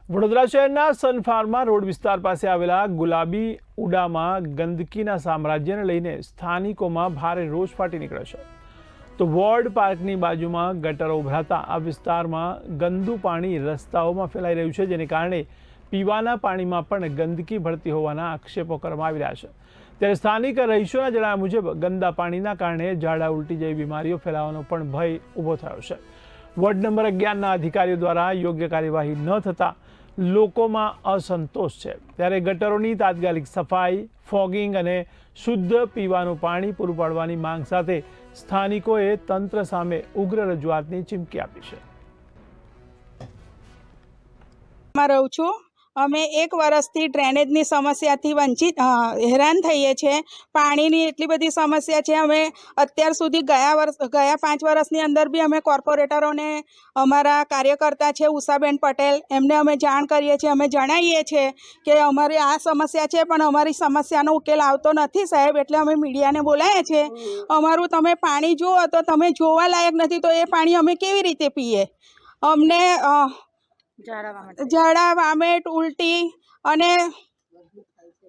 વડોદરા શહેરના સનફાર્મા રોડ વિસ્તાર પાસે આવેલા ગુલાબી ઉડામાં ગંદકીના સામ્રાજ્યને લઈને સ્થાનિકોમાં ભારે રોષ ફાટી નીકળ્યો છે। તો વોર્ડ પાર્કની બાજુમાં ગટરો ઉભરાતા આ વિસ્તારમાં ગંદુ પાણી રસ્તાઓમાં ફેલાઈ રહ્યું છે, જેને કારણે પીવાના પાણીમાં પણ ગંદકી ભળતી હોવાના આક્ષેપો કરવામાં આવી રહ્યા છે। ત્યારે સ્થાનિક રહીશોના જણાવ્યા મુજબ ગંદા પાણીના કારણે ઝાડા ઉલટી જેવી બીમારીઓ ફેલાવાનો પણ ભય ઊભો થયો છે। વોર્ડ નંબર 11ના અધિકારીઓ દ્વારા યોગ્ય કાર્યવાહી ન થતાં લોકોમાં અસંતોષ છે। ત્યારે ગટરોની તાત્કાલિક સફાઈ, ફોગિંગ અને શુદ્ધ પીવાનું પાણી પૂરું પાડવાની માંગ સાથે સ્થાનિકોએ તંત્ર સામે ઉગ્ર રજૂઆતની ચીમકી આપી છે। રહું છું। અમે 1 વર્ષથી ડ્રેનેજની સમસ્યાથી હેરાન થઈએ છીએ। પાણીની એટલી બધી સમસ્યા છે। અમે અત્યાર સુધી ગયા 5 વર્ષની અંદર બી અમે કોર્પોરેટરોને, અમારા કાર્યકર્તા છે ઉષાબેન પટેલ, એમને અમે જાણ કરીએ છીએ। અમે જણાવીએ છીએ કે અમારી આ સમસ્યા છે, પણ અમારી સમસ્યાનો ઉકેલ આવતો નથી સાહેબ, એટલે અમે મીડિયાને બોલાવીએ છીએ। અમારું તમે પાણી જુઓ તો તમે જોવા લાયક નથી, તો એ પાણી અમે કેવી રીતે પીએ? અમને ઝાડા, વામેટ, ઉલટી અને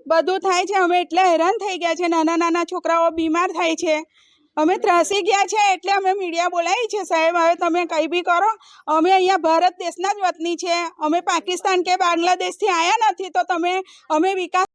બધું થાય છે। અમે એટલે હેરાન થઈ ગયા છે। નાના છોકરાઓ બીમાર થાય છે। અમે ત્રાસી ગયા છે, એટલે અમે મીડિયા બોલાવી છે સાહેબ। હવે તમે કંઈ બી કરો। અમે અહીંયા ભારત દેશના જ વતની છે, અમે પાકિસ્તાન કે બાંગ્લાદેશથી આવ્યા નથી, તો અમે વિકાસ